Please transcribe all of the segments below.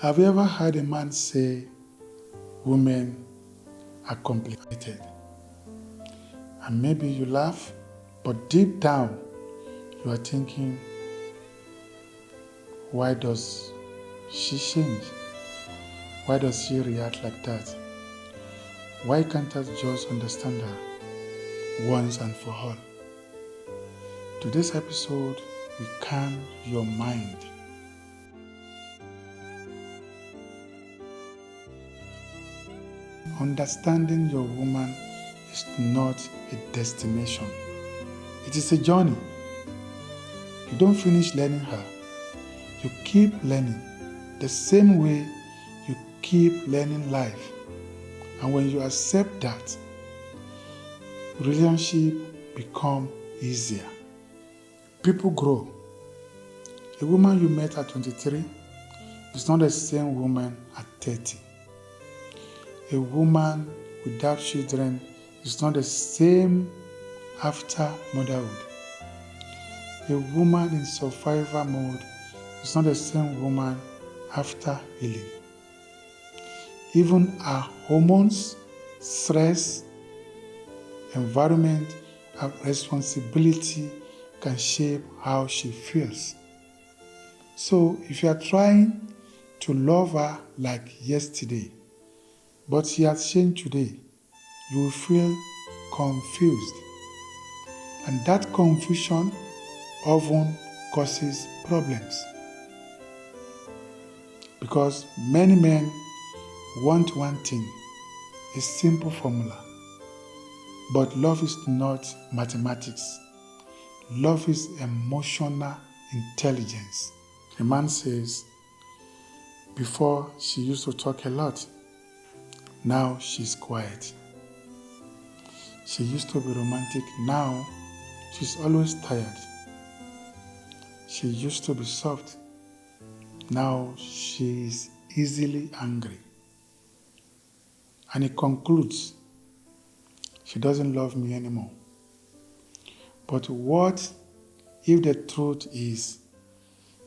Have you ever heard a man say women are complicated? And maybe you laugh, but deep down you are thinking, why does she change? Why does she react like that? Why can't I just understand her once and for all? Today's episode will calm your mind. Understanding your woman is not a destination. It is a journey. You don't finish learning her. You keep learning the same way you keep learning life. And when you accept that, relationship become easier. People grow. A woman you met at 23 is not the same woman at 30. A woman without children is not the same after motherhood. A woman in survival mode is not the same woman after healing. Even her hormones, stress, environment, and responsibility can shape how she feels. So if you are trying to love her like yesterday, but she has changed today, you will feel confused. And that confusion often causes problems. Because many men want one thing, a simple formula. But love is not mathematics. Love is emotional intelligence. A man says, before she used to talk a lot, now she's quiet. She used to be romantic, now she's always tired. She used to be soft, now she is easily angry. And he concludes, she doesn't love me anymore. But what if the truth is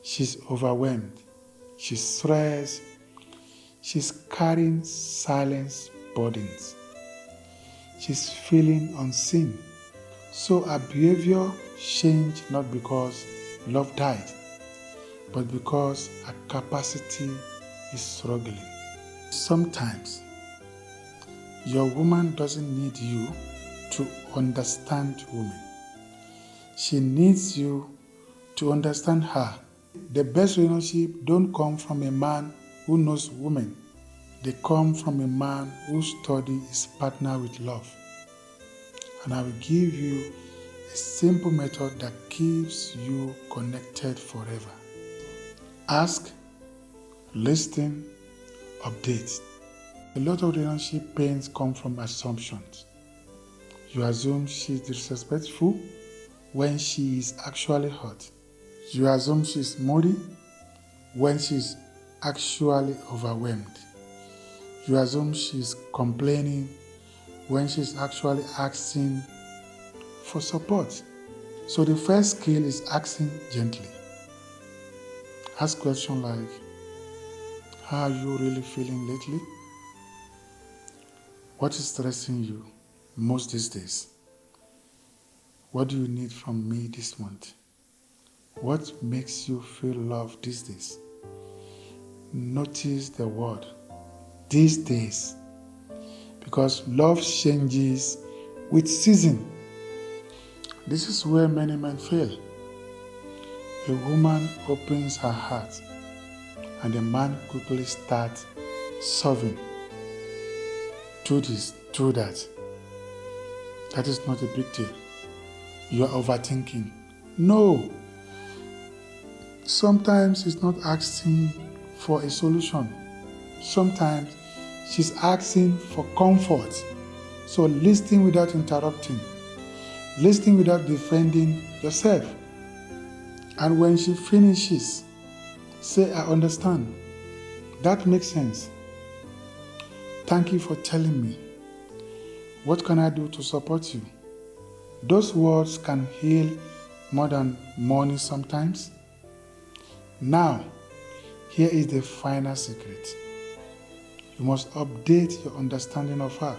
she's overwhelmed, she's stressed, she's carrying silent burdens, she's feeling unseen. So her behavior changed not because love died, but because her capacity is struggling. Sometimes your woman doesn't need you to understand women. She needs you to understand her. The best relationship don't come from a man who knows women. They come from a man who studies his partner with love. And I will give you a simple method that keeps you connected forever. Ask, listen, update. A lot of relationship pains come from assumptions. You assume she's disrespectful when she is actually hurt. You assume she's moody when she's actually overwhelmed. You assume she's complaining when she's actually asking for support. So the first skill is asking gently. Ask questions like, how are you really feeling lately? What is stressing you most these days? What do you need from me this month? What makes you feel loved these days? Notice the word, these days, because love changes with season. This is where many men fail. A woman opens her heart and the man quickly starts solving. Do this, do that. That is not a big deal. You are overthinking. No. Sometimes it's not asking for a solution. Sometimes she's asking for comfort. So listen without interrupting. Listen without defending yourself. And when she finishes, say, I understand. That makes sense. Thank you for telling me. What can I do to support you? Those words can heal more than money sometimes. Now, Here is the final secret. You must update your understanding of her,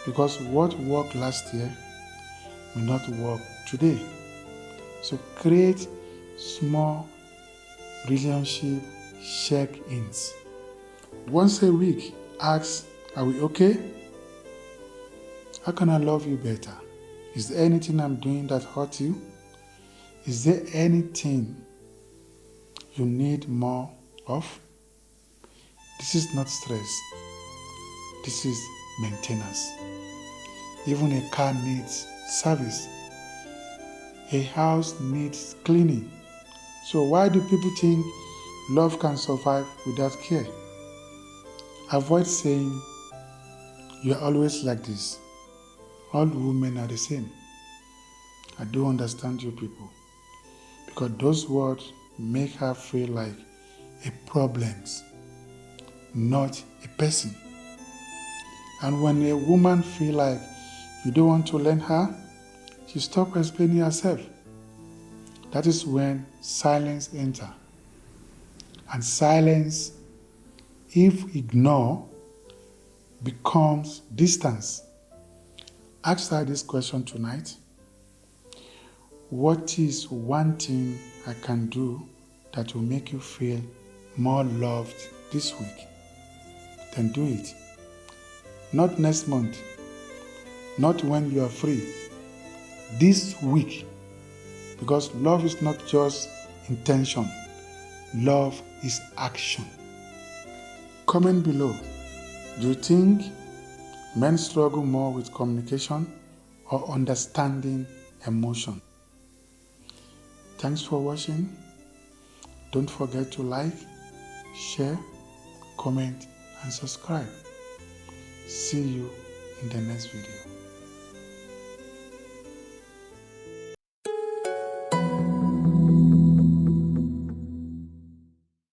because what worked last year may not work today. So create small relationship check-ins. Once a week, ask, are we okay? How can I love you better? Is there anything I'm doing that hurt you? Is there anything you need more of? This is not stress. This is maintenance. Even a car needs service. A house needs cleaning. So why do people think love can survive without care? Avoid saying, you are always like this. All women are the same. I do understand you people. Because those words make her feel like a problem, not a person. And when a woman feels like you don't want to learn her, she stops explaining herself. That is when silence enters. And silence, if ignored, becomes distance. Ask her this question tonight. What is one thing I can do that will make you feel more loved this week? Then do it. Not next month. Not when you are free. This week. Because love is not just intention. Love is action. Comment below. Do you think men struggle more with communication or understanding emotion? Thanks for watching. Don't forget to like, share, comment, and subscribe. See you in the next video.